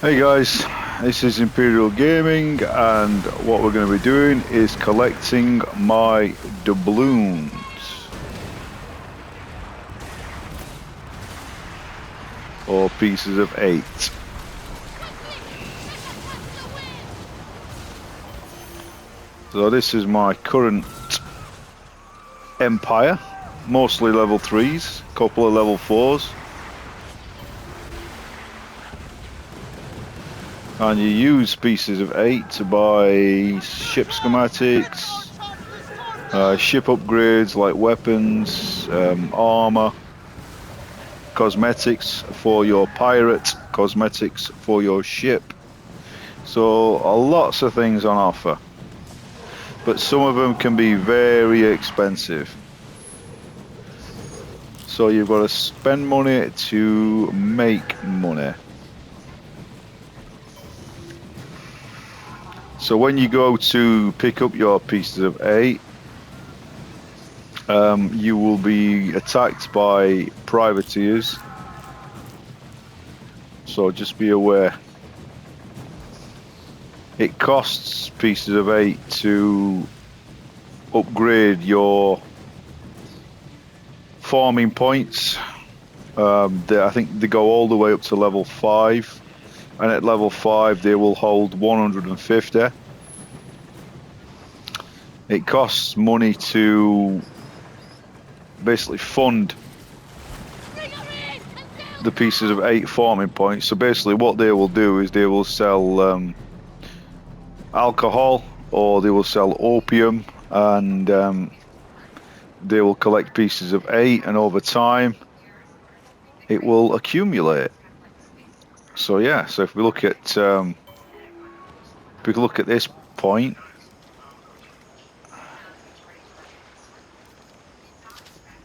Hey guys, this is Imperial Gaming, and what we're going to be doing is collecting my doubloons, or pieces of 8. So this is my current empire, mostly level 3s, couple of level 4s. And you use pieces of 8 to buy ship schematics, ship upgrades like weapons, armor, cosmetics for your pirate, cosmetics for your ship. So lots of things on offer. But some of them can be very expensive. So you've got to spend money to make money. So when you go to pick up your pieces of 8, you will be attacked by privateers. So just be aware. It costs pieces of 8 to upgrade your farming points. I think they go all the way up to level 5. And at level 5 they will hold 150. It costs money to basically fund the pieces of 8 farming points. So basically what they will do is they will sell alcohol, or they will sell opium, and they will collect pieces of 8, and over time it will accumulate. So yeah, so if we look at this point,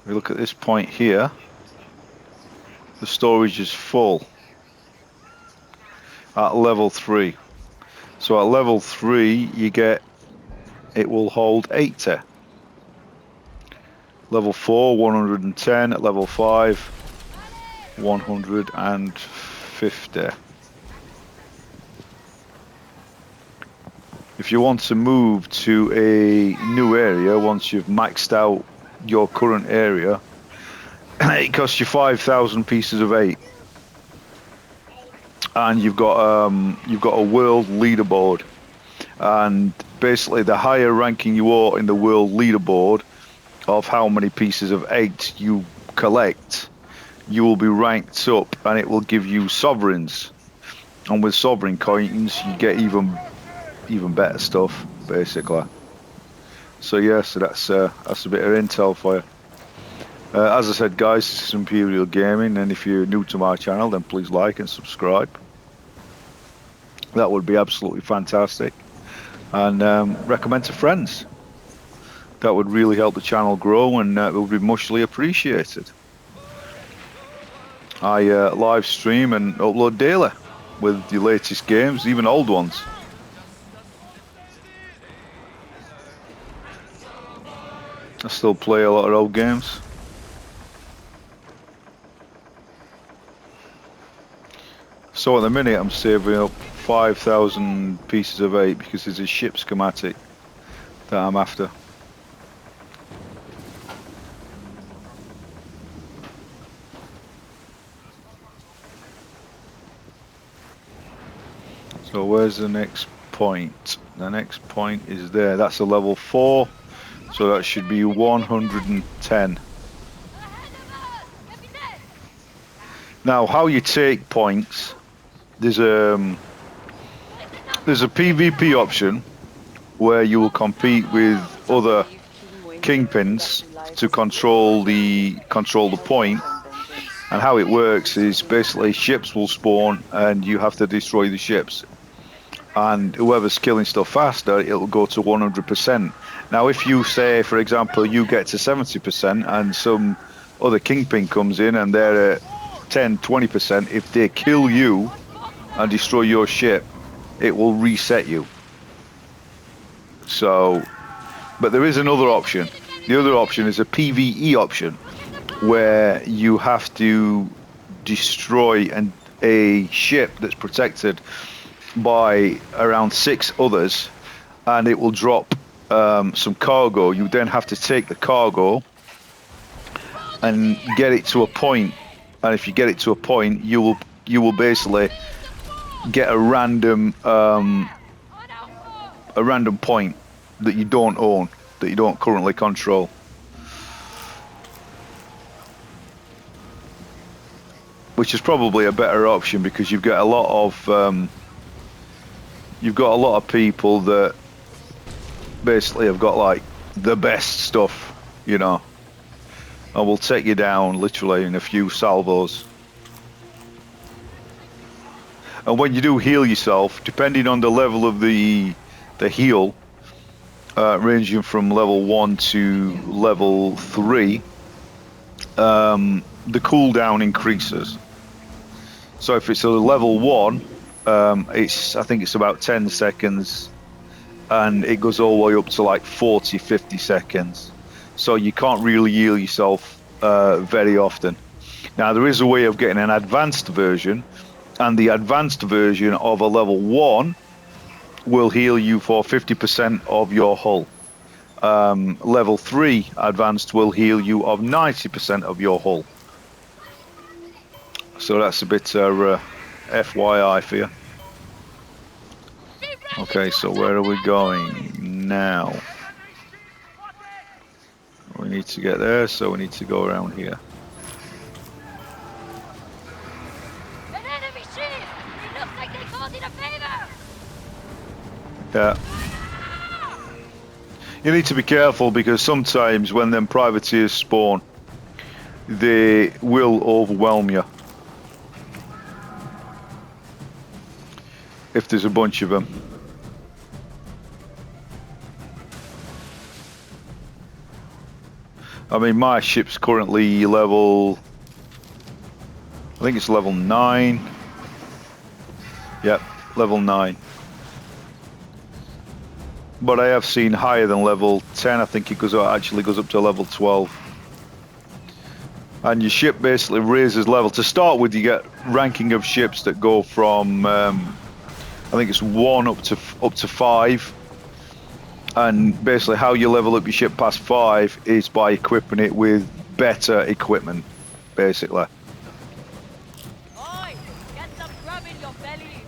we look at this point here, the storage is full at level 3. So at level 3 it will hold 80. Level 4 110, at level 5 150. If you want to move to a new area once you've maxed out your current area, it costs you 5,000 pieces of 8, and you've got a world leaderboard. And basically, the higher ranking you are in the world leaderboard of how many pieces of 8 you collect, you will be ranked up, and it will give you sovereigns. And with sovereign coins, you get even better stuff, basically. So yeah, so that's a bit of intel for you. As I said, guys, this is Imperial Gaming, and if you're new to my channel, then please like and subscribe. That would be absolutely fantastic. And recommend to friends. That would really help the channel grow, and it would be muchly appreciated. I live stream and upload daily with the latest games, even old ones. I still play a lot of old games. So at the minute I'm saving up 5,000 pieces of 8 because there's a ship schematic that I'm after. So where's the next point? The next point is there. That's a level 4, so that should be 110. Now, how you take points, there's a PvP option where you will compete with other kingpins to control the point. And how it works is basically ships will spawn and you have to destroy the ships. And whoever's killing stuff faster, it'll go to 100%. Now, if you say, for example, you get to 70% and some other kingpin comes in and they're at 10, 20%, if they kill you and destroy your ship, it will reset you. So, but there is another option. The other option is a PvE option, where you have to destroy and a ship that's protected by around 6 others, and it will drop some cargo. You then have to take the cargo and get it to a point. And if you get it to a point, you will basically get a random point that you don't own, that you don't currently control. Which is probably a better option because you've got a lot of people that basically have got like the best stuff, you know, and will take you down literally in a few salvos. And when you do heal yourself, depending on the level of the heal, ranging from level 1 to level 3, the cooldown increases. So if it's a level 1, I think it's about 10 seconds, and it goes all the way up to like 40, 50 seconds. So you can't really heal yourself very often. Now there is a way of getting an advanced version, and the advanced version of a level 1 will heal you for 50% of your hull. Level 3 advanced will heal you of 90% of your hull. So that's a bit FYI for you. Okay, so where are we going now? We need to get there, so we need to go around here. An enemy ship! It looks like they called in a favor! Yeah. You need to be careful because sometimes when them privateers spawn, they will overwhelm you. If there's a bunch of them. I mean, my ship's currently level... I think it's level 9. Yep, level 9. But I have seen higher than level 10. I think it actually goes up to level 12. And your ship basically raises level. To start with, you get ranking of ships that go from... I think it's 1 up to 5. And basically how you level up your ship past 5 is by equipping it with better equipment, basically. Oi! Get some grub in your belly!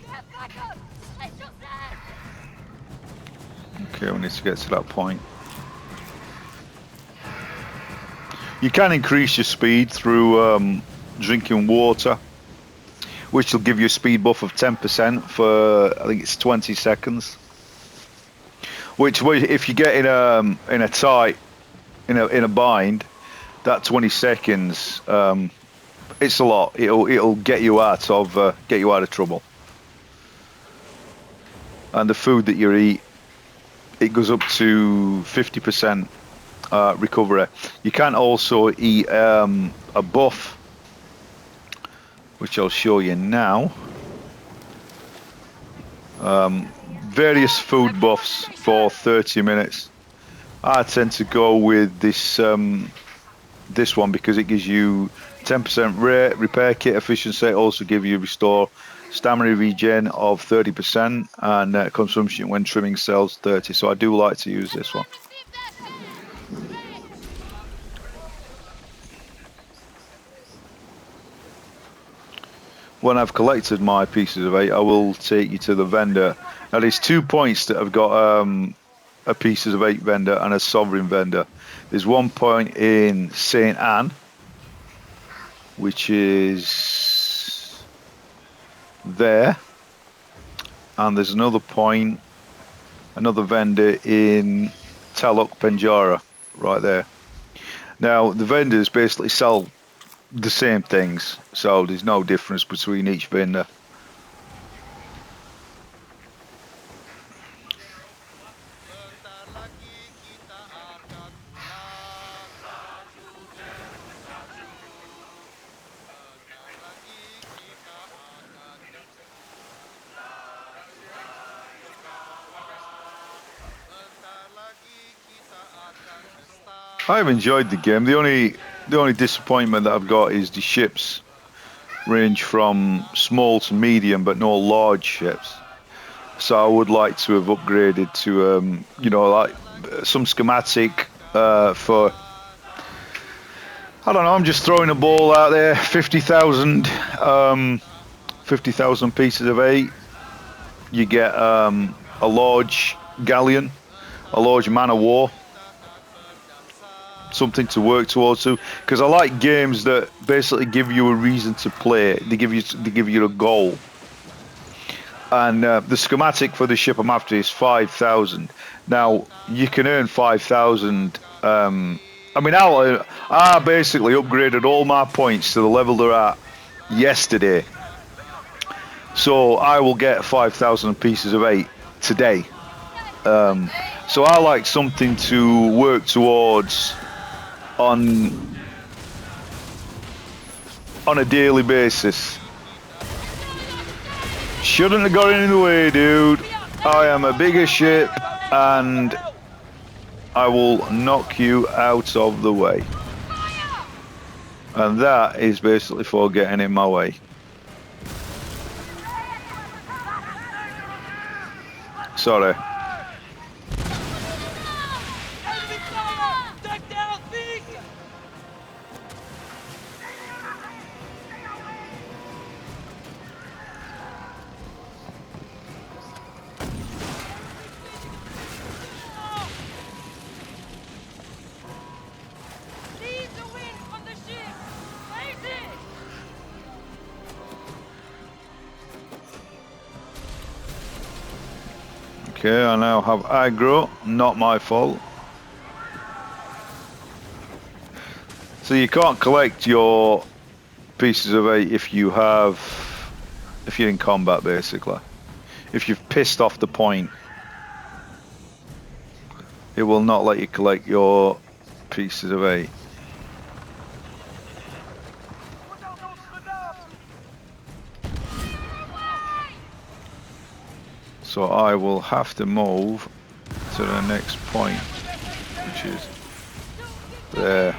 Get back up! Let yourself! Okay, we need to get to that point. You can increase your speed through drinking water, which will give you a speed buff of 10% for, I think it's 20 seconds. Which, if you get in a tight, in a bind, that 20 seconds, it's a lot. It'll get you out of trouble. And the food that you eat, it goes up to 50%. Recovery. You can also eat a buff, which I'll show you now. Various food buffs for 30 minutes. I tend to go with this one because it gives you 10% repair kit efficiency. It also gives you restore stamina regen of 30% and consumption when trimming cells 30. So I do like to use this one. When I've collected my pieces of 8, I will take you to the vendor. Now there's 2 points that have got a pieces of 8 vendor and a sovereign vendor. There's 1 point in St. Anne, which is there, and there's another point, another vendor in Taluk Penjara, right there. Now the vendors basically sell the same things, so there's no difference between each vendor. I've enjoyed the game. The only disappointment that I've got is the ships range from small to medium, but no large ships. So I would like to have upgraded to, like some schematic for. I don't know. I'm just throwing a ball out there. 50,000 pieces of 8. You get a large galleon, a large man of war, something to work towards. Because I like games that basically give you a reason to play. They give you a goal. And the schematic for the ship I'm after is 5,000. Now you can earn 5,000. I basically upgraded all my points to the level they're at yesterday. So I will get 5,000 pieces of 8 today. So I like something to work towards on a daily basis. Shouldn't have got in the way, dude. I am a bigger ship and I will knock you out of the way. And that is basically for getting in my way. Sorry. Okay, I now have aggro, not my fault. So you can't collect your pieces of 8 if you're in combat, basically. If you've pissed off the point, it will not let you collect your pieces of 8. So I will have to move to the next point, which is there.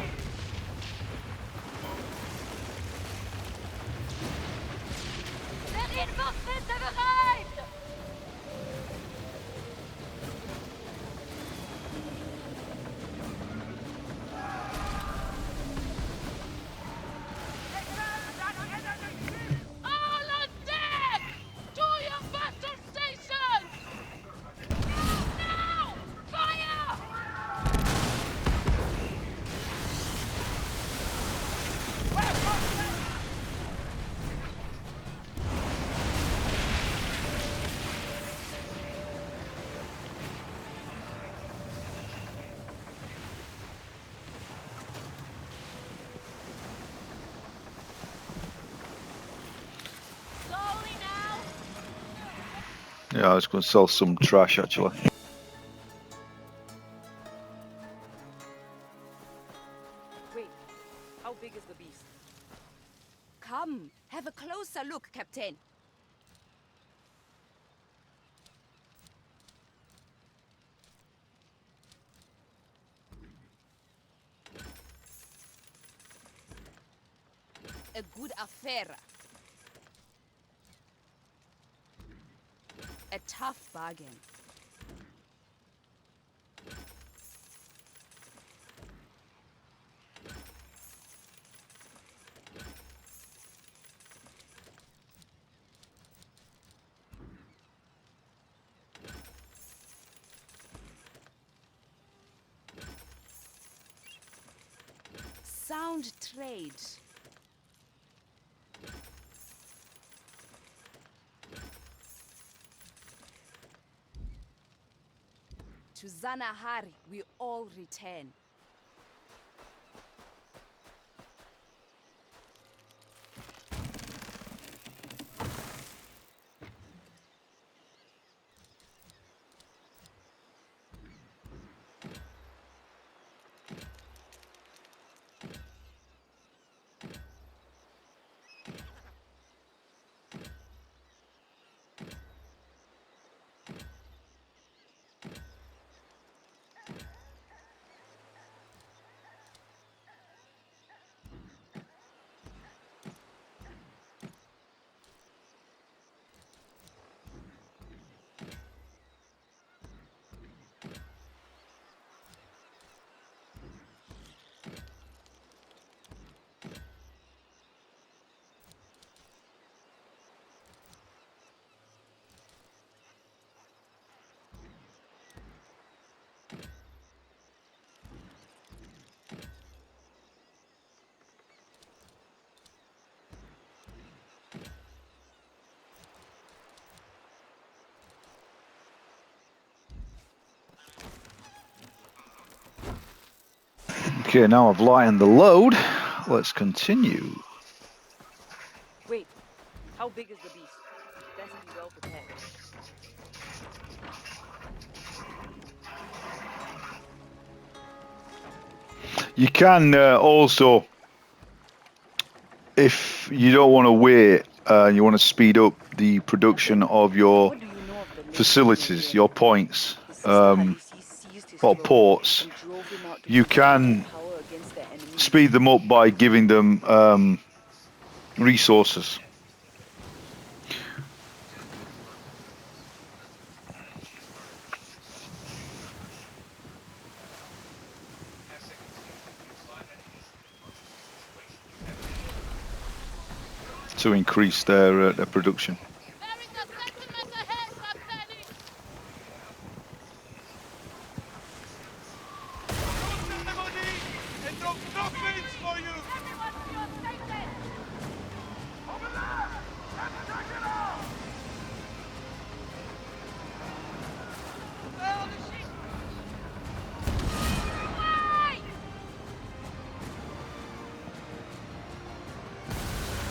Yeah, I was going to sell some trash actually. Wait, how big is the beast? Come, have a closer look, Captain. A good affair. A tough bargain. Sound trade. To Zanahari we all return. Okay, now I've lightened the load. Let's continue. Wait, how big is the beast? Best be well prepared. You can also, if you don't want to wait, you want to speed up the production of your What do you know of the late facilities, Imperial? your points, His sister Khaleesi seized his or throne ports. and drove him out to You defend their can power against their enemies. speed them up by giving them resources. To increase their production. There is a settlement ahead, Captain! And no coffins for you! Everyone to your station! Over there! Let's check it out! Where are the ships? Away!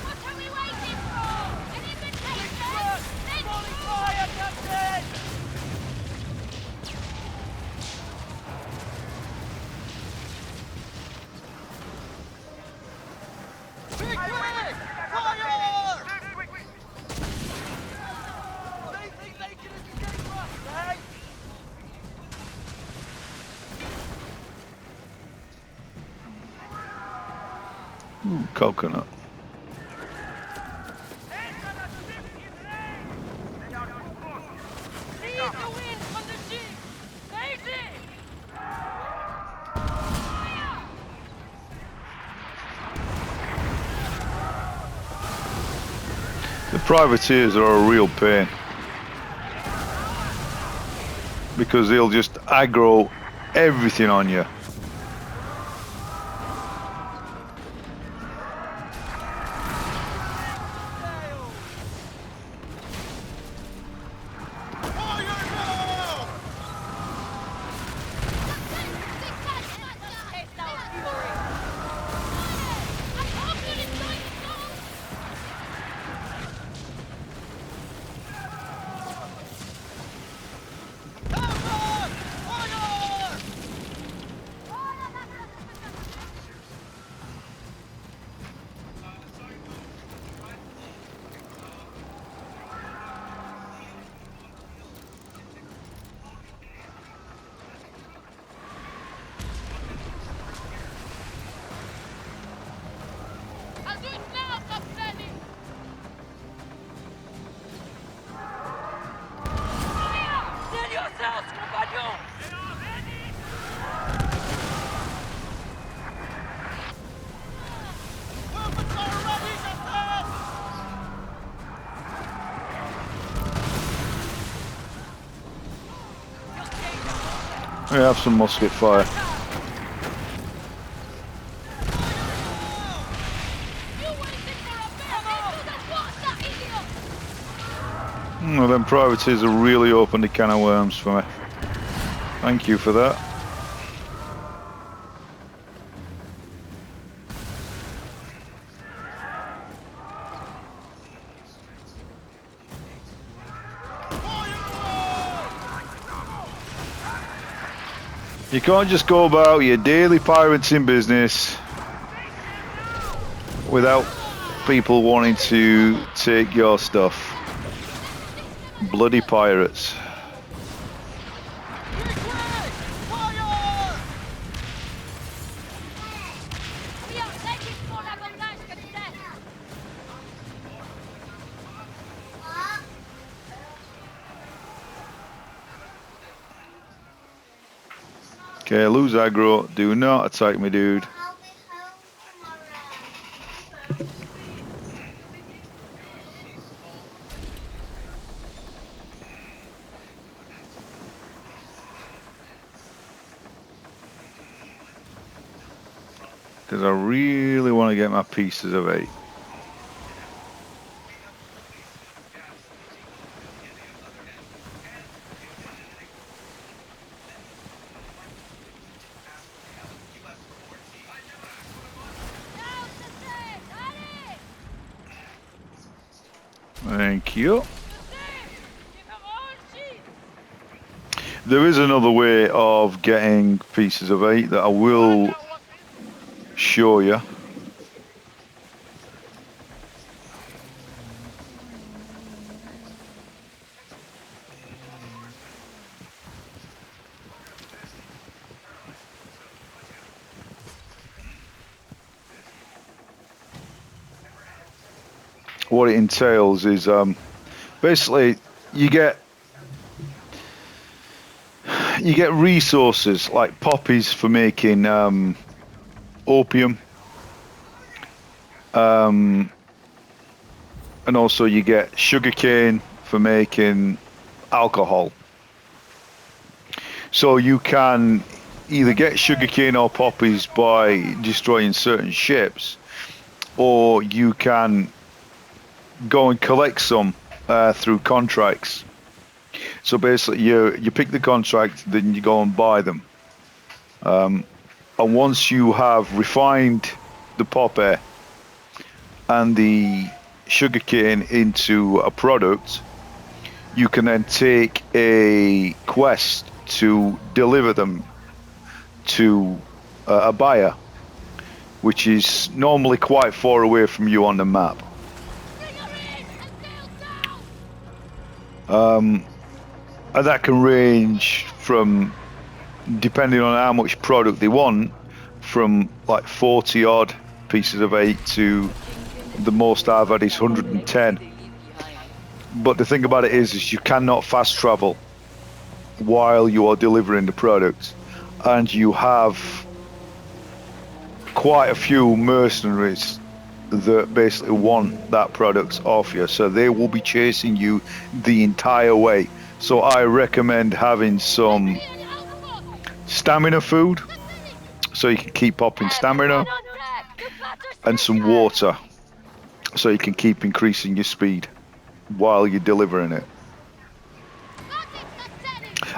What are we waiting for? An invitation? Then Fire, Captain! Quick! Fire! They think they can escape us, eh? Coconut. seize the wind from the ship! Seize it! The privateers are a real pain because they'll just aggro everything on you. I'll do it now, Captain! Stand yourselves, compagnon! We have some musket fire. You waited for a bear! Into the water, idiot! Well, them privateers have really opened a can of worms for me. Thank you for that. You can't just go about your daily pirating business without people wanting to take your stuff. Bloody pirates. We are taking for l'abordage, Capitaine! Okay, lose aggro. Do not attack me, dude. Because I really want to get my pieces of 8. Thank you. Give her all she... There is another way of getting pieces of 8 that I will show you. What it entails is basically you get resources like poppies for making opium, and also you get sugarcane for making alcohol. So you can either get sugarcane or poppies by destroying certain ships, or you can go and collect some through contracts. So basically, you pick the contract, then you go and buy them. And once you have refined the poppy and the sugarcane into a product, you can then take a quest to deliver them to a buyer, which is normally quite far away from you on the map. Bring her in and sail down! And that can range from, depending on how much product they want, from like 40 odd pieces of 8 to the most I've had is 110. But the thing about it is you cannot fast travel while you are delivering the product, and you have quite a few mercenaries that basically want that product off you, so they will be chasing you the entire way. So I recommend having some stamina food, so you can keep popping stamina, and some water, so you can keep increasing your speed while you're delivering it.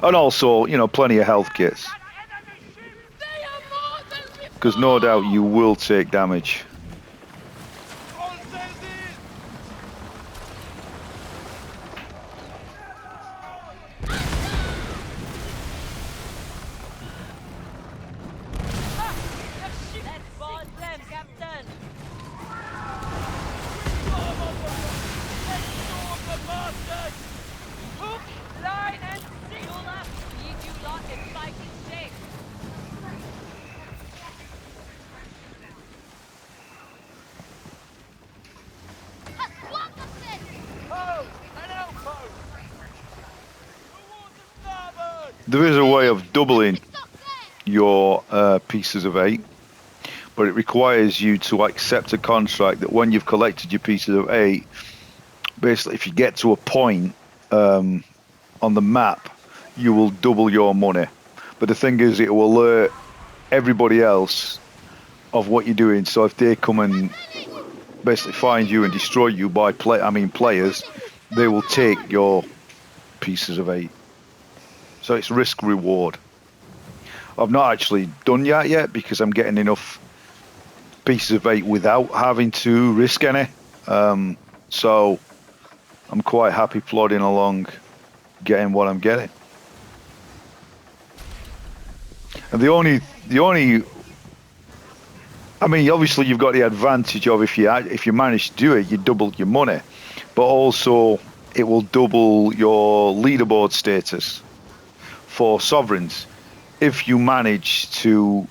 And also, you know, plenty of health kits, because no doubt you will take damage. There is a way of doubling your pieces of 8, but it requires you to accept a contract that when you've collected your pieces of 8, basically if you get to a point on the map, you will double your money. But the thing is, it will alert everybody else of what you're doing. So if they come and basically find you and destroy you by players, they will take your pieces of 8. So it's risk reward. I've not actually done that yet because I'm getting enough pieces of 8 without having to risk any. So I'm quite happy plodding along, getting what I'm getting. And the only, I mean, obviously you've got the advantage of if you manage to do it, you double your money, but also it will double your leaderboard status for sovereigns if you manage to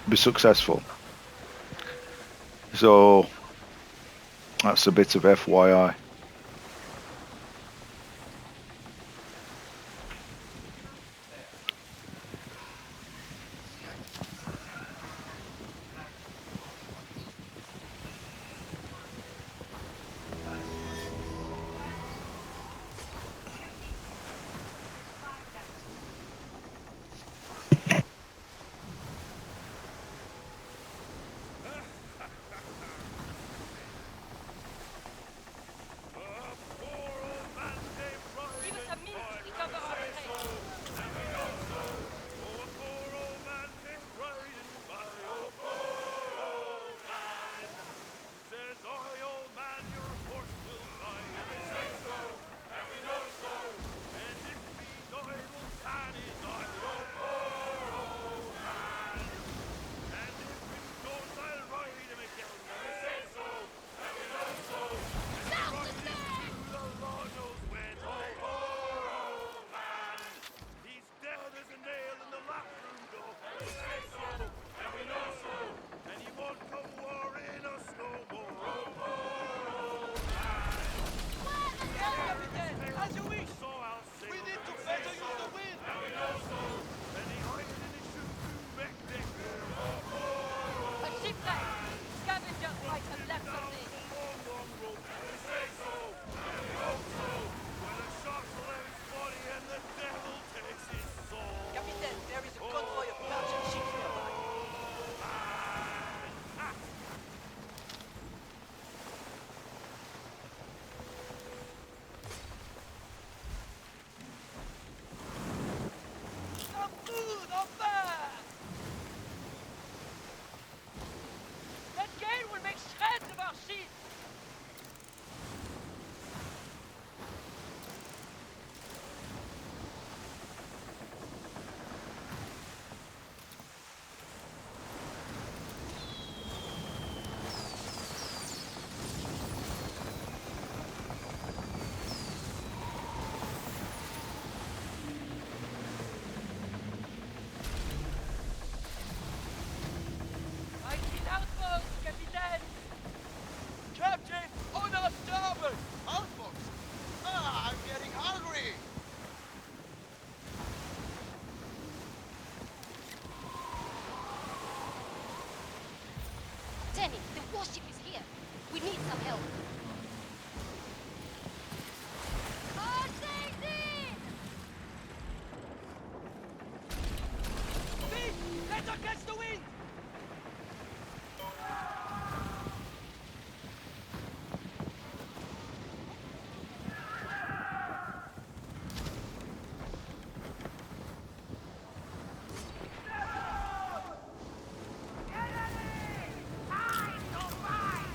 be successful. So that's a bit of FYI. And he won't come warring us no more. Yes, Captain! As you wish! So I'll say We need to better use the wind! and he hiding in his shoes to back deck. A shipwreck! Scavengers might have left something. Long, long rope. We say so. And we hope so. Where the sharks will have his body and the devil takes his soul. Captain, there is a convoy of merchant ships nearby. Some food on fire! That gale will make shreds of our ships! Mighty outpost, Captain! Captain, on our starboard! Outpost! Ah, I'm getting hungry! Damn it, the warship is here! We need some help! On safety! Speed! Let her catch the wind!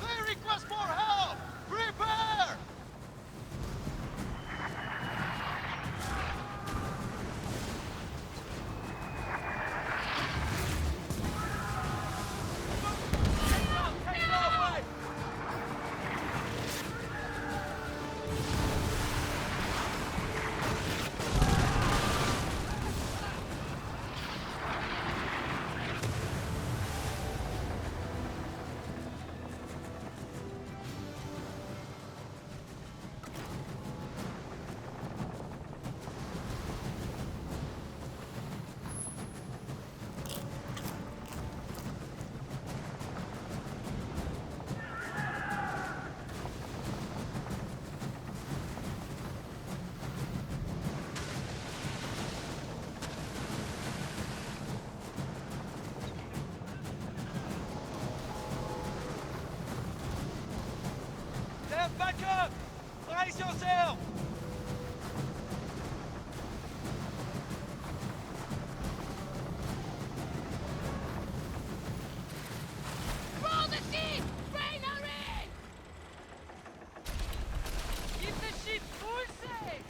They request more help! Prepare! Take our way! They're back up! Brace yourself! Roll the ship! Rain her in! Keep the ship full safe!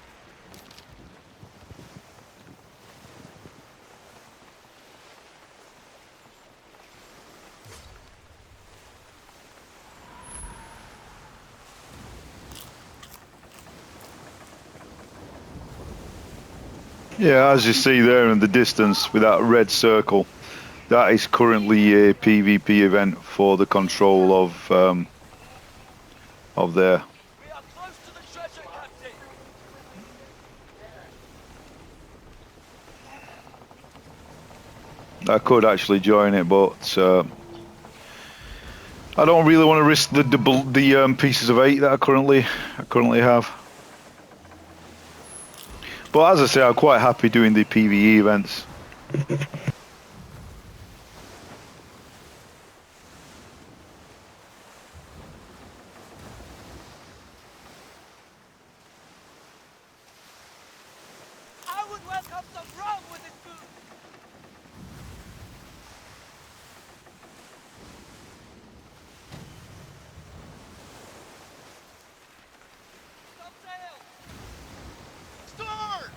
Yeah, as you see there in the distance with that red circle, that is currently a PvP event for the control of there. We are close to the treasure, Captain! I could actually join it, but I don't really want to risk the pieces of 8 that I currently have. But as I say, I'm quite happy doing the PvE events. I would welcome some rum with this food! Stop sail! Start!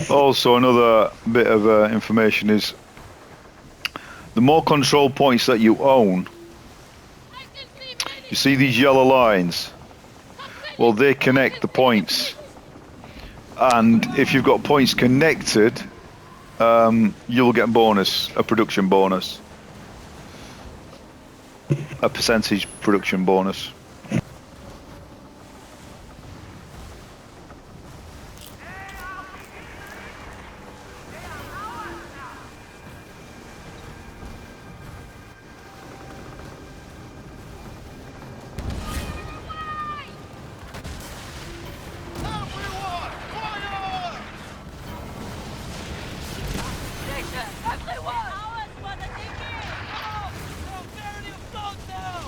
Also, another bit of information is the more control points that you own. I can see many. You see these yellow lines? Well, they connect the points. And if you've got points connected, you'll get a bonus, a production bonus. A percentage production bonus. Everyone, fire! Everyone! Ours for the ticket! Now! Now, bury your guns now!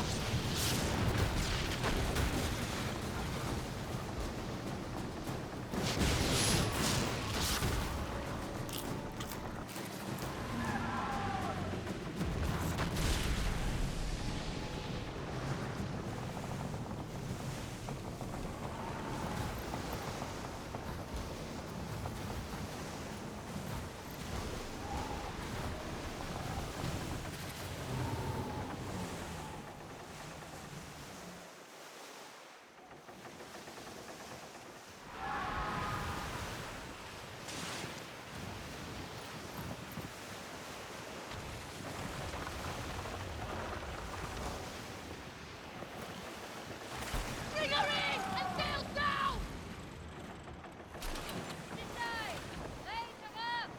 Bring her in and sail down! Inside! Lay them up!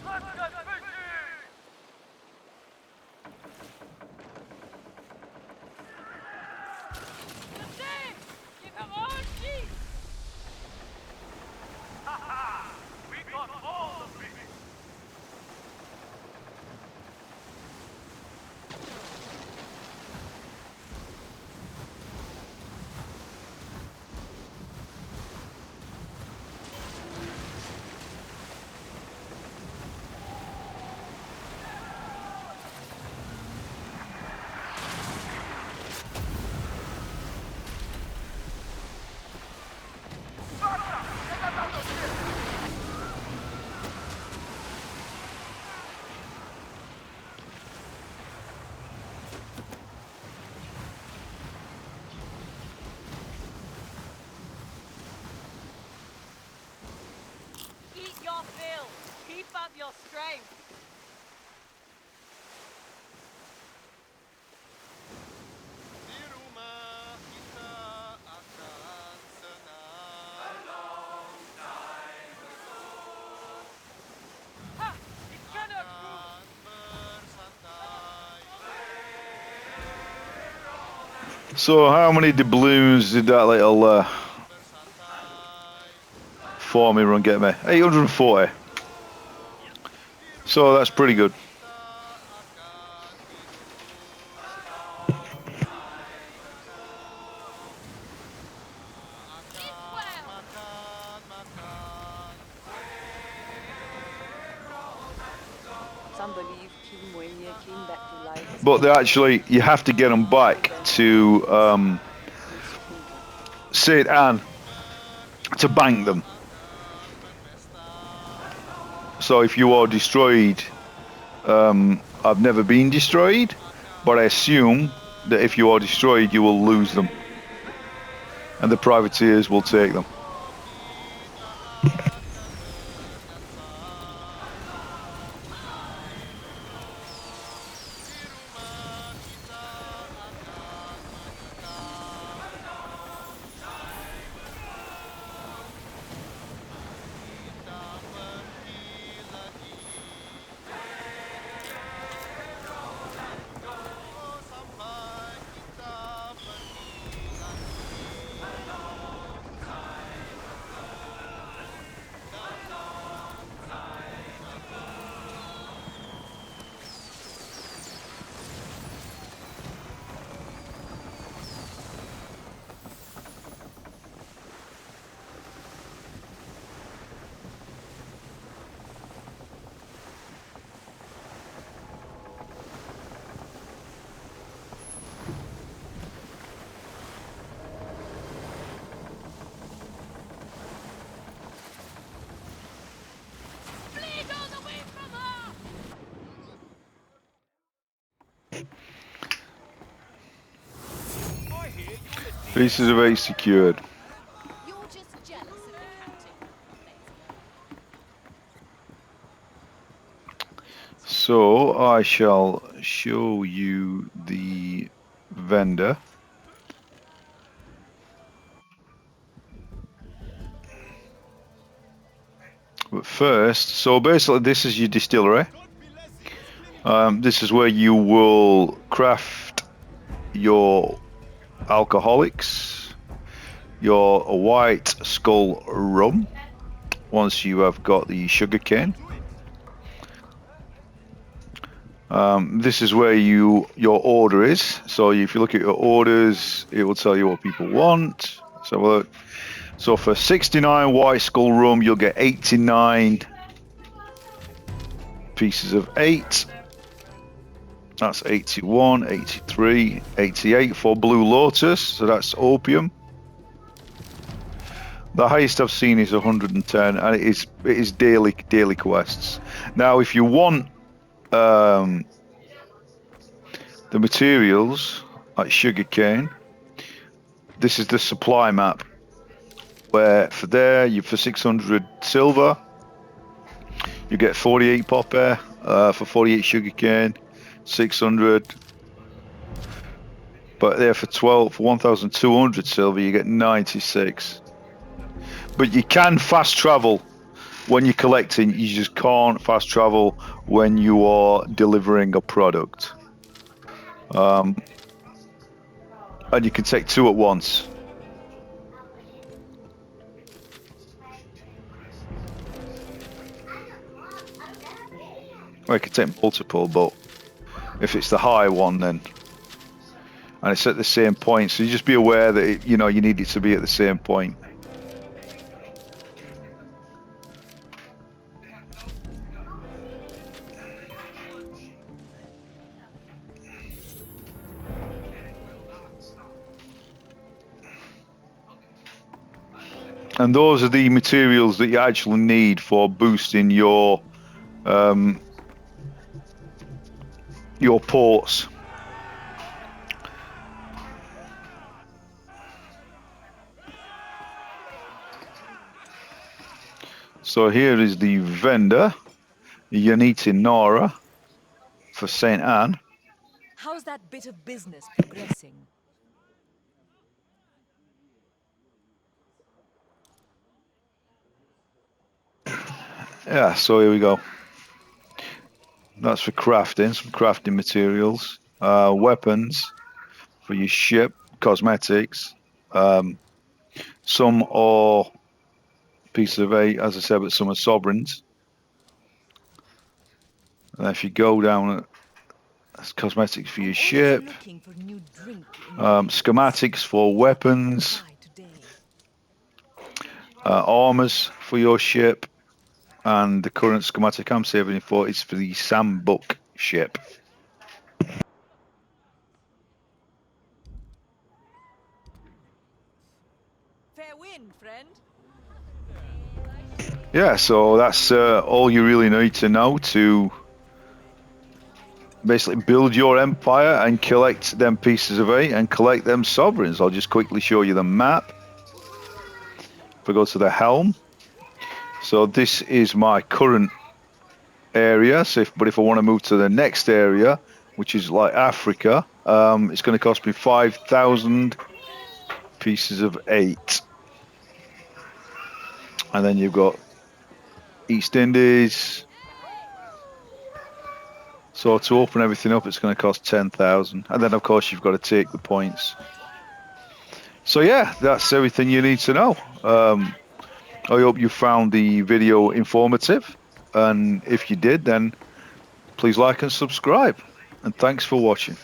Let's get fishing! The same! Give her all sheep! Ha ha! We got all the fish! Eat your fill. Keep up your strength. Di rumah kita akan senang. Ha! It cannot move. Akan bersantai. So, how many doubloons did that little Bersantai. 4-me run get me? 840. So that's pretty good. Kita akan Eat well! makan, makan. Some believe King Moenia came back to life. But they actually, you have to get them back to St. Anne to bank them. So if you are destroyed, I've never been destroyed, but I assume that if you are destroyed, you will lose them, and the privateers will take them. Pieces of 8 secured. You're just jealous of the captain. So I shall show you the vendor. But first, so basically this is your distillery. This is where you will craft your alcoholics, your white skull rum, once you have got the sugarcane. This is where your order is. So if you look at your orders, it will tell you what people want. So look. So for 69 white skull rum, you'll get 89 pieces of 8. That's 81, 83, 88 for Blue Lotus. So that's opium. The highest I've seen is 110, and it is daily quests. Now, if you want the materials like sugarcane, this is the supply map. Where for 600 silver, you get 48 popper, for 48 sugarcane, 600. But there for 1,200 silver, you get 96. But you can fast travel when you're collecting. You just can't fast travel when you are delivering a product. And you can take 2 at once. Well, you can take multiple, but if it's the high one, then, and it's at the same point, so you just be aware that you need it to be at the same point. And those are the materials that you actually need for boosting your ports. So here is the vendor, Yaniti Nora, for St. Anne. How's that bit of business progressing? Yeah, so here we go. That's for crafting, some crafting materials, weapons for your ship, cosmetics. Some are pieces of 8, as I said, but some are sovereigns. And if you go down, that's cosmetics for your ship, schematics for weapons, armors for your ship, and the current schematic I'm saving for is for the Sambuck ship. Fair win, friend. Yeah, so that's all you really need to know to basically build your empire and collect them pieces of 8 and collect them sovereigns. I'll just quickly show you the map. If I go to the helm, so this is my current area. So but if I want to move to the next area, which is like Africa, it's going to cost me 5,000 pieces of 8. And then you've got East Indies. So to open everything up, it's going to cost 10,000. And then, of course, you've got to take the points. So, yeah, that's everything you need to know. I hope you found the video informative. And if you did, then please like and subscribe. And thanks for watching.